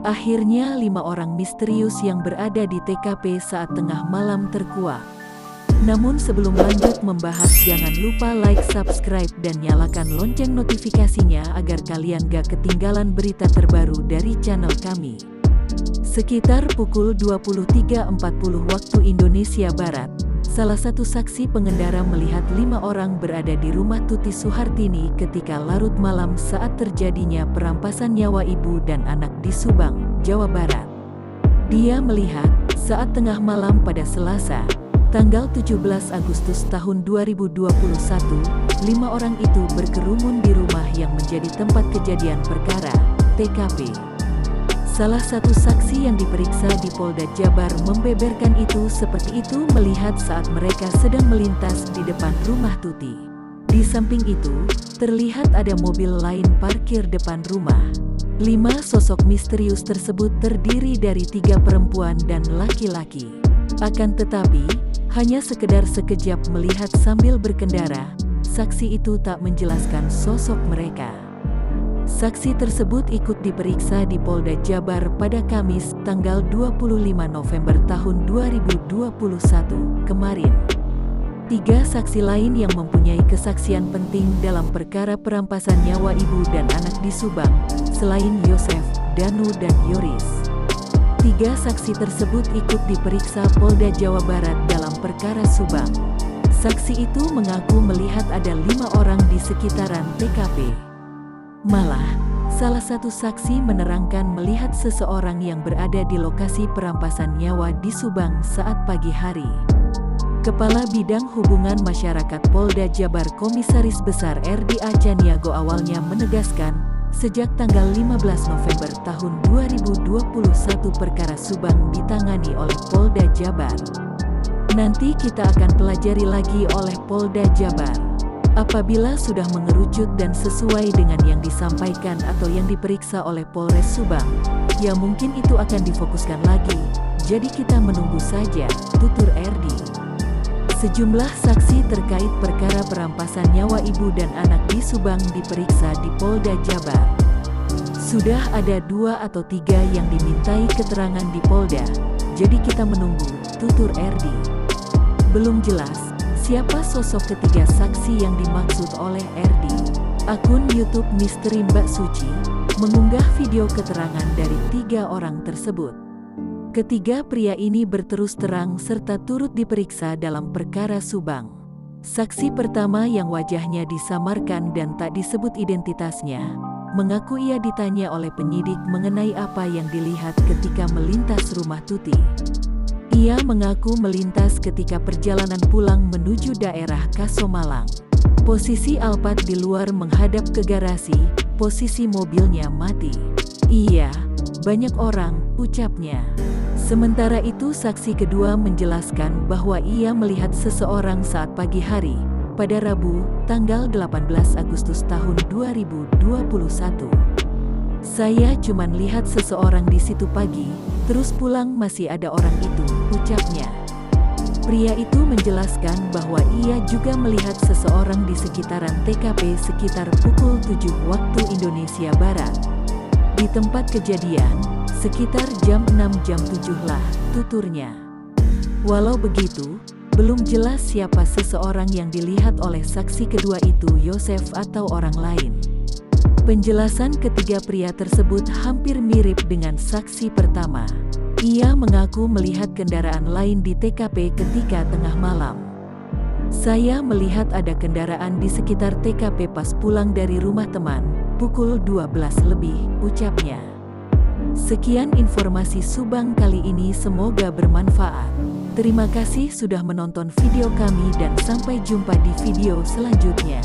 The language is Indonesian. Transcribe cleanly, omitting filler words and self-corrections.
Akhirnya 5 orang misterius yang berada di TKP saat tengah malam terkuak. Namun sebelum lanjut membahas, jangan lupa like, subscribe, dan nyalakan lonceng notifikasinya agar kalian gak ketinggalan berita terbaru dari channel kami. Sekitar pukul 23.40 waktu Indonesia Barat, salah satu saksi pengendara melihat 5 orang berada di rumah Tuti Suhartini ketika larut malam saat terjadinya perampasan nyawa ibu dan anak di Subang, Jawa Barat. Dia melihat saat tengah malam pada Selasa, tanggal 17 Agustus tahun 2021, 5 orang itu berkerumun di rumah yang menjadi tempat kejadian perkara, TKP. Salah satu saksi yang diperiksa di Polda Jabar membeberkan itu seperti itu melihat saat mereka sedang melintas di depan rumah Tuti. Di samping itu, terlihat ada mobil lain parkir depan rumah. 5 sosok misterius tersebut terdiri dari 3 perempuan dan laki-laki. Akan tetapi, hanya sekedar sekejap melihat sambil berkendara, saksi itu tak menjelaskan sosok mereka. Saksi tersebut ikut diperiksa di Polda Jabar pada Kamis, tanggal 25 November tahun 2021 kemarin. 3 saksi lain yang mempunyai kesaksian penting dalam perkara perampasan nyawa ibu dan anak di Subang, selain Yosef, Danu, dan Yoris. 3 saksi tersebut ikut diperiksa Polda Jawa Barat dalam perkara Subang. Saksi itu mengaku melihat ada 5 orang di sekitaran TKP. Malah, salah satu saksi menerangkan melihat seseorang yang berada di lokasi perampasan nyawa di Subang saat pagi hari. Kepala Bidang Hubungan Masyarakat Polda Jabar Komisaris Besar RDA Caniago awalnya menegaskan, sejak tanggal 15 November tahun 2021 perkara Subang ditangani oleh Polda Jabar. Nanti kita akan pelajari lagi oleh Polda Jabar. Apabila sudah mengerucut dan sesuai dengan yang disampaikan atau yang diperiksa oleh Polres Subang, ya mungkin itu akan difokuskan lagi. Jadi kita menunggu saja, tutur RD. Sejumlah saksi terkait perkara perampasan nyawa ibu dan anak di Subang diperiksa di Polda Jabar. Sudah ada 2 atau 3 yang dimintai keterangan di Polda, jadi kita menunggu, tutur RD. Belum jelas siapa sosok ketiga saksi yang dimaksud oleh RD. Akun YouTube Misteri Mbak Suci mengunggah video keterangan dari 3 orang tersebut. Ketiga pria ini berterus terang serta turut diperiksa dalam perkara Subang. Saksi pertama yang wajahnya disamarkan dan tak disebut identitasnya, mengaku ia ditanya oleh penyidik mengenai apa yang dilihat ketika melintas rumah Tuti. Ia mengaku melintas ketika perjalanan pulang menuju daerah Kasomalang. Posisi Alphard di luar menghadap ke garasi, posisi mobilnya mati. Iya, banyak orang, ucapnya. Sementara itu saksi kedua menjelaskan bahwa ia melihat seseorang saat pagi hari, pada Rabu, tanggal 18 Agustus tahun 2021. Saya cuman lihat seseorang di situ pagi, terus pulang masih ada orang itu, ucapnya. Pria itu menjelaskan bahwa ia juga melihat seseorang di sekitaran TKP sekitar pukul 7 waktu Indonesia Barat. Di tempat kejadian, sekitar jam 6 jam 7 lah, tuturnya. Walau begitu, belum jelas siapa seseorang yang dilihat oleh saksi kedua itu, Yosef atau orang lain. Penjelasan ketiga pria tersebut hampir mirip dengan saksi pertama. Ia mengaku melihat kendaraan lain di TKP ketika tengah malam. Saya melihat ada kendaraan di sekitar TKP pas pulang dari rumah teman, pukul 12 lebih, ucapnya. Sekian informasi Subang kali ini, semoga bermanfaat. Terima kasih sudah menonton video kami dan sampai jumpa di video selanjutnya.